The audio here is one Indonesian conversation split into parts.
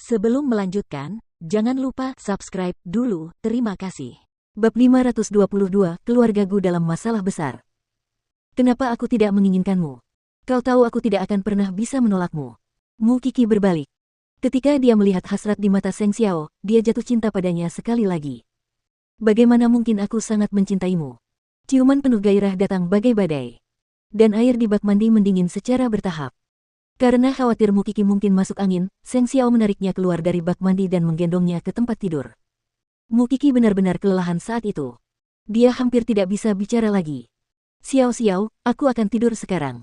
Sebelum melanjutkan, jangan lupa subscribe dulu, terima kasih. Bab 522, Keluargaku dalam masalah besar. Kenapa aku tidak menginginkanmu? Kau tahu aku tidak akan pernah bisa menolakmu. Mu Qixi berbalik. Ketika dia melihat hasrat di mata Seng Xiao, dia jatuh cinta padanya sekali lagi. Bagaimana mungkin aku sangat mencintaimu? Ciuman penuh gairah datang bagai badai. Dan air di bak mandi mendingin secara bertahap. Karena khawatir Mu Qixi mungkin masuk angin, Seng Xiao menariknya keluar dari bak mandi dan menggendongnya ke tempat tidur. Mu Qixi benar-benar kelelahan saat itu. Dia hampir tidak bisa bicara lagi. Xiao Xiao, aku akan tidur sekarang.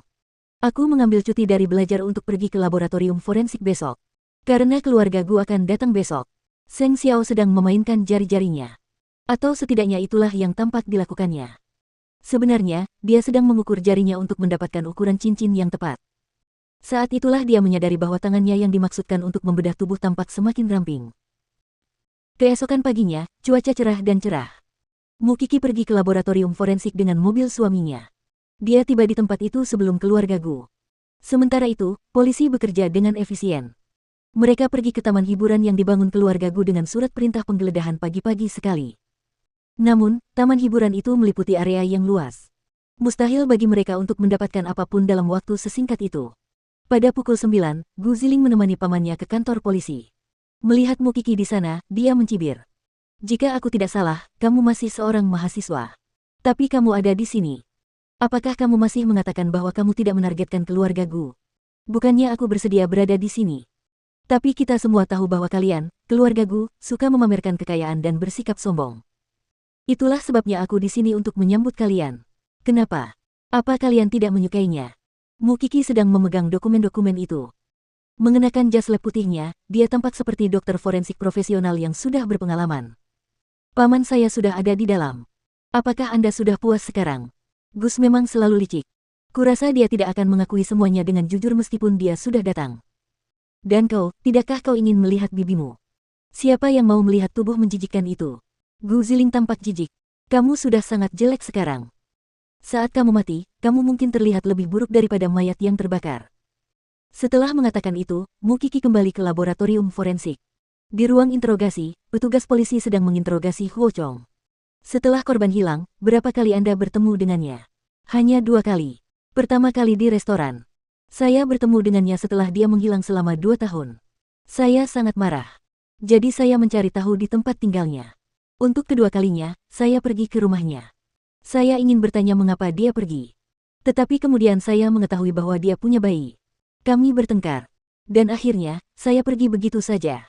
Aku mengambil cuti dari belajar untuk pergi ke laboratorium forensik besok. Karena keluargaku akan datang besok. Seng Xiao sedang memainkan jari-jarinya. Atau setidaknya itulah yang tampak dilakukannya. Sebenarnya, dia sedang mengukur jarinya untuk mendapatkan ukuran cincin yang tepat. Saat itulah dia menyadari bahwa tangannya yang dimaksudkan untuk membedah tubuh tampak semakin ramping. Keesokan paginya, cuaca cerah dan cerah. Mu Qixi pergi ke laboratorium forensik dengan mobil suaminya. Dia tiba di tempat itu sebelum keluargaku. Sementara itu, polisi bekerja dengan efisien. Mereka pergi ke taman hiburan yang dibangun keluargaku dengan surat perintah penggeledahan pagi-pagi sekali. Namun, taman hiburan itu meliputi area yang luas. Mustahil bagi mereka untuk mendapatkan apapun dalam waktu sesingkat itu. Pada pukul 9, Gu Ziling menemani pamannya ke kantor polisi. Melihat Mu Qixi di sana, dia mencibir. Jika aku tidak salah, kamu masih seorang mahasiswa. Tapi kamu ada di sini. Apakah kamu masih mengatakan bahwa kamu tidak menargetkan keluarga Gu? Bukannya aku bersedia berada di sini. Tapi kita semua tahu bahwa kalian, keluarga Gu, suka memamerkan kekayaan dan bersikap sombong. Itulah sebabnya aku di sini untuk menyambut kalian. Kenapa? Apa kalian tidak menyukainya? Mu Qixi sedang memegang dokumen-dokumen itu. Mengenakan jas lab putihnya, dia tampak seperti dokter forensik profesional yang sudah berpengalaman. Paman saya sudah ada di dalam. Apakah Anda sudah puas sekarang? Gus memang selalu licik. Kurasa dia tidak akan mengakui semuanya dengan jujur meskipun dia sudah datang. Dan kau, tidakkah kau ingin melihat bibimu? Siapa yang mau melihat tubuh menjijikkan itu? Gu Ziling tampak jijik. Kamu sudah sangat jelek sekarang. Saat kamu mati, kamu mungkin terlihat lebih buruk daripada mayat yang terbakar. Setelah mengatakan itu, Mu Qixi kembali ke laboratorium forensik. Di ruang interogasi, petugas polisi sedang menginterogasi Huo Chong. Setelah korban hilang, berapa kali Anda bertemu dengannya? Hanya 2 kali. Pertama kali di restoran. Saya bertemu dengannya setelah dia menghilang selama 2 tahun. Saya sangat marah. Jadi saya mencari tahu di tempat tinggalnya. Untuk kedua kalinya, saya pergi ke rumahnya. Saya ingin bertanya mengapa dia pergi. Tetapi kemudian saya mengetahui bahwa dia punya bayi. Kami bertengkar. Dan akhirnya, saya pergi begitu saja.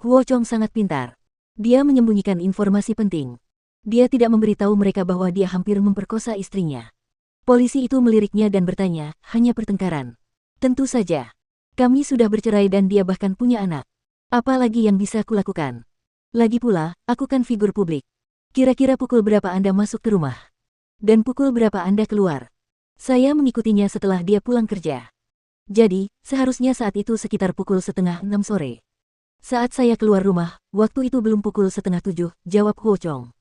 Huo Chong sangat pintar. Dia menyembunyikan informasi penting. Dia tidak memberitahu mereka bahwa dia hampir memperkosa istrinya. Polisi itu meliriknya dan bertanya, hanya pertengkaran. Tentu saja. Kami sudah bercerai dan dia bahkan punya anak. Apa lagi yang bisa kulakukan? Lagi pula, aku kan figur publik. Kira-kira pukul berapa Anda masuk ke rumah? Dan pukul berapa Anda keluar? Saya mengikutinya setelah dia pulang kerja. Jadi, seharusnya saat itu sekitar pukul 5:30 sore. Saat saya keluar rumah, waktu itu belum pukul 6:30, jawab Huo Chong.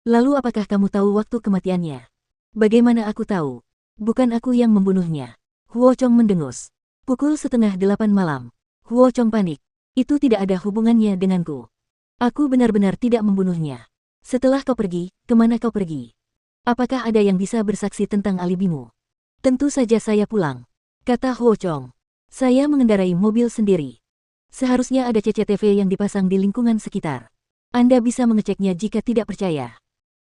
Lalu apakah kamu tahu waktu kematiannya? Bagaimana aku tahu? Bukan aku yang membunuhnya. Huo Chong mendengus. Pukul 7:30 malam. Huo Chong panik. Itu tidak ada hubungannya denganku. Aku benar-benar tidak membunuhnya. Setelah kau pergi, kemana kau pergi? Apakah ada yang bisa bersaksi tentang alibimu? Tentu saja saya pulang, kata Huo Chong. Saya mengendarai mobil sendiri. Seharusnya ada CCTV yang dipasang di lingkungan sekitar. Anda bisa mengeceknya jika tidak percaya.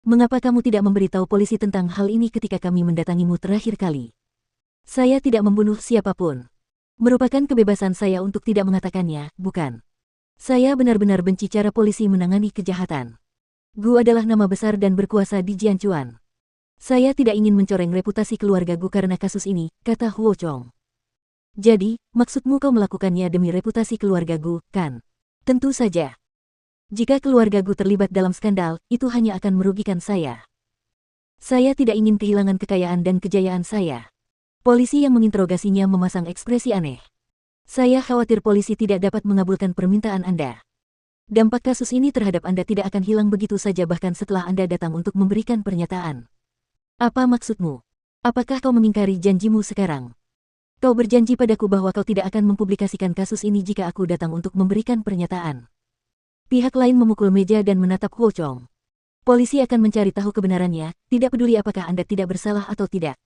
Mengapa kamu tidak memberitahu polisi tentang hal ini ketika kami mendatangimu terakhir kali? Saya tidak membunuh siapapun. Merupakan kebebasan saya untuk tidak mengatakannya, bukan? Saya benar-benar benci cara polisi menangani kejahatan. Gu adalah nama besar dan berkuasa di Jianchuan. Saya tidak ingin mencoreng reputasi keluarga Gu karena kasus ini, kata Huo Chong. Jadi, maksudmu kau melakukannya demi reputasi keluarga Gu, kan? Tentu saja. Jika keluarga Gu terlibat dalam skandal, itu hanya akan merugikan saya. Saya tidak ingin kehilangan kekayaan dan kejayaan saya. Polisi yang menginterogasinya memasang ekspresi aneh. Saya khawatir polisi tidak dapat mengabulkan permintaan Anda. Dampak kasus ini terhadap Anda tidak akan hilang begitu saja bahkan setelah Anda datang untuk memberikan pernyataan. Apa maksudmu? Apakah kau mengingkari janjimu sekarang? Kau berjanji padaku bahwa kau tidak akan mempublikasikan kasus ini jika aku datang untuk memberikan pernyataan. Pihak lain memukul meja dan menatap Huo Chong. Polisi akan mencari tahu kebenarannya, tidak peduli apakah Anda tidak bersalah atau tidak.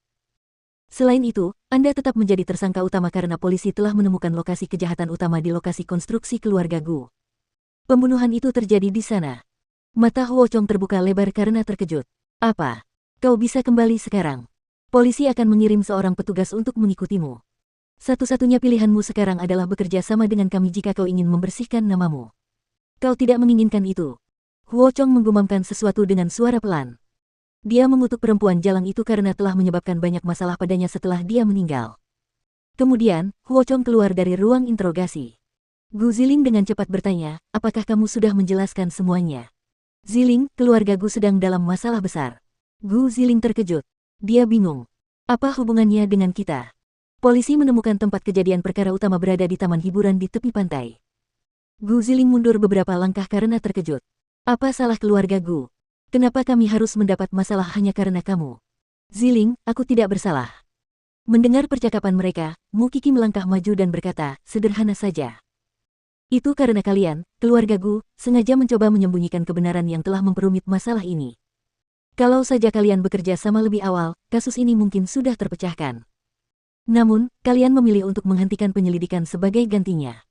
Selain itu, Anda tetap menjadi tersangka utama karena polisi telah menemukan lokasi kejahatan utama di lokasi konstruksi keluarga Gu. Pembunuhan itu terjadi di sana. Mata Huo Chong terbuka lebar karena terkejut. Apa? Kau bisa kembali sekarang? Polisi akan mengirim seorang petugas untuk mengikutimu. Satu-satunya pilihanmu sekarang adalah bekerja sama dengan kami jika kau ingin membersihkan namamu. Kau tidak menginginkan itu. Huo Chong menggumamkan sesuatu dengan suara pelan. Dia mengutuk perempuan jalang itu karena telah menyebabkan banyak masalah padanya setelah dia meninggal. Kemudian, Huo Chong keluar dari ruang interogasi. Gu Ziling dengan cepat bertanya, apakah kamu sudah menjelaskan semuanya? Ziling, keluarga Gu sedang dalam masalah besar. Gu Ziling terkejut. Dia bingung. Apa hubungannya dengan kita? Polisi menemukan tempat kejadian perkara utama berada di taman hiburan di tepi pantai. Gu Ziling mundur beberapa langkah karena terkejut. Apa salah keluarga Gu? Kenapa kami harus mendapat masalah hanya karena kamu? Ziling, aku tidak bersalah. Mendengar percakapan mereka, Mu Qi melangkah maju dan berkata, sederhana saja. Itu karena kalian, keluarga Gu, sengaja mencoba menyembunyikan kebenaran yang telah memperumit masalah ini. Kalau saja kalian bekerja sama lebih awal, kasus ini mungkin sudah terpecahkan. Namun, kalian memilih untuk menghentikan penyelidikan sebagai gantinya.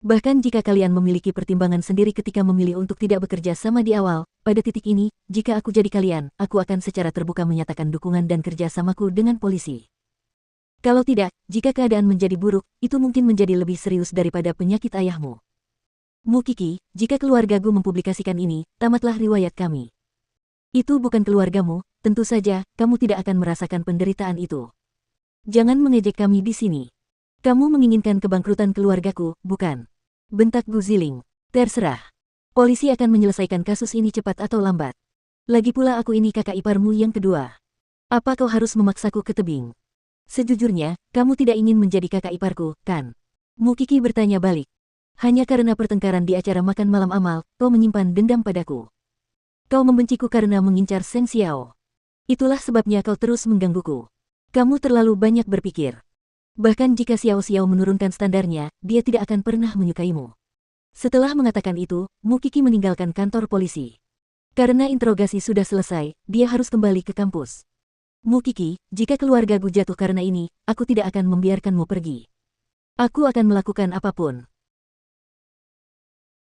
Bahkan jika kalian memiliki pertimbangan sendiri ketika memilih untuk tidak bekerja sama di awal, pada titik ini, jika aku jadi kalian, aku akan secara terbuka menyatakan dukungan dan kerja samaku dengan polisi. Kalau tidak, jika keadaan menjadi buruk, itu mungkin menjadi lebih serius daripada penyakit ayahmu. Mu Qi, jika keluarga Gu mempublikasikan ini, tamatlah riwayat kami. Itu bukan keluargamu, tentu saja, kamu tidak akan merasakan penderitaan itu. Jangan mengejek kami di sini. Kamu menginginkan kebangkrutan keluargaku, bukan? Bentak Gu Ziling. Terserah. Polisi akan menyelesaikan kasus ini cepat atau lambat. Lagi pula aku ini kakak iparmu yang kedua. Apa kau harus memaksaku ke tebing? Sejujurnya, kamu tidak ingin menjadi kakak iparku, kan? Mu Qi bertanya balik. Hanya karena pertengkaran di acara makan malam amal, kau menyimpan dendam padaku. Kau membenciku karena mengincar Seng Xiao. Itulah sebabnya kau terus menggangguku. Kamu terlalu banyak berpikir. Bahkan jika Xiao Xiao menurunkan standarnya, dia tidak akan pernah menyukaimu. Setelah mengatakan itu, Mu Qi meninggalkan kantor polisi. Karena interogasi sudah selesai, dia harus kembali ke kampus. Mu Qi, jika keluarga Gu jatuh karena ini, aku tidak akan membiarkanmu pergi. Aku akan melakukan apapun.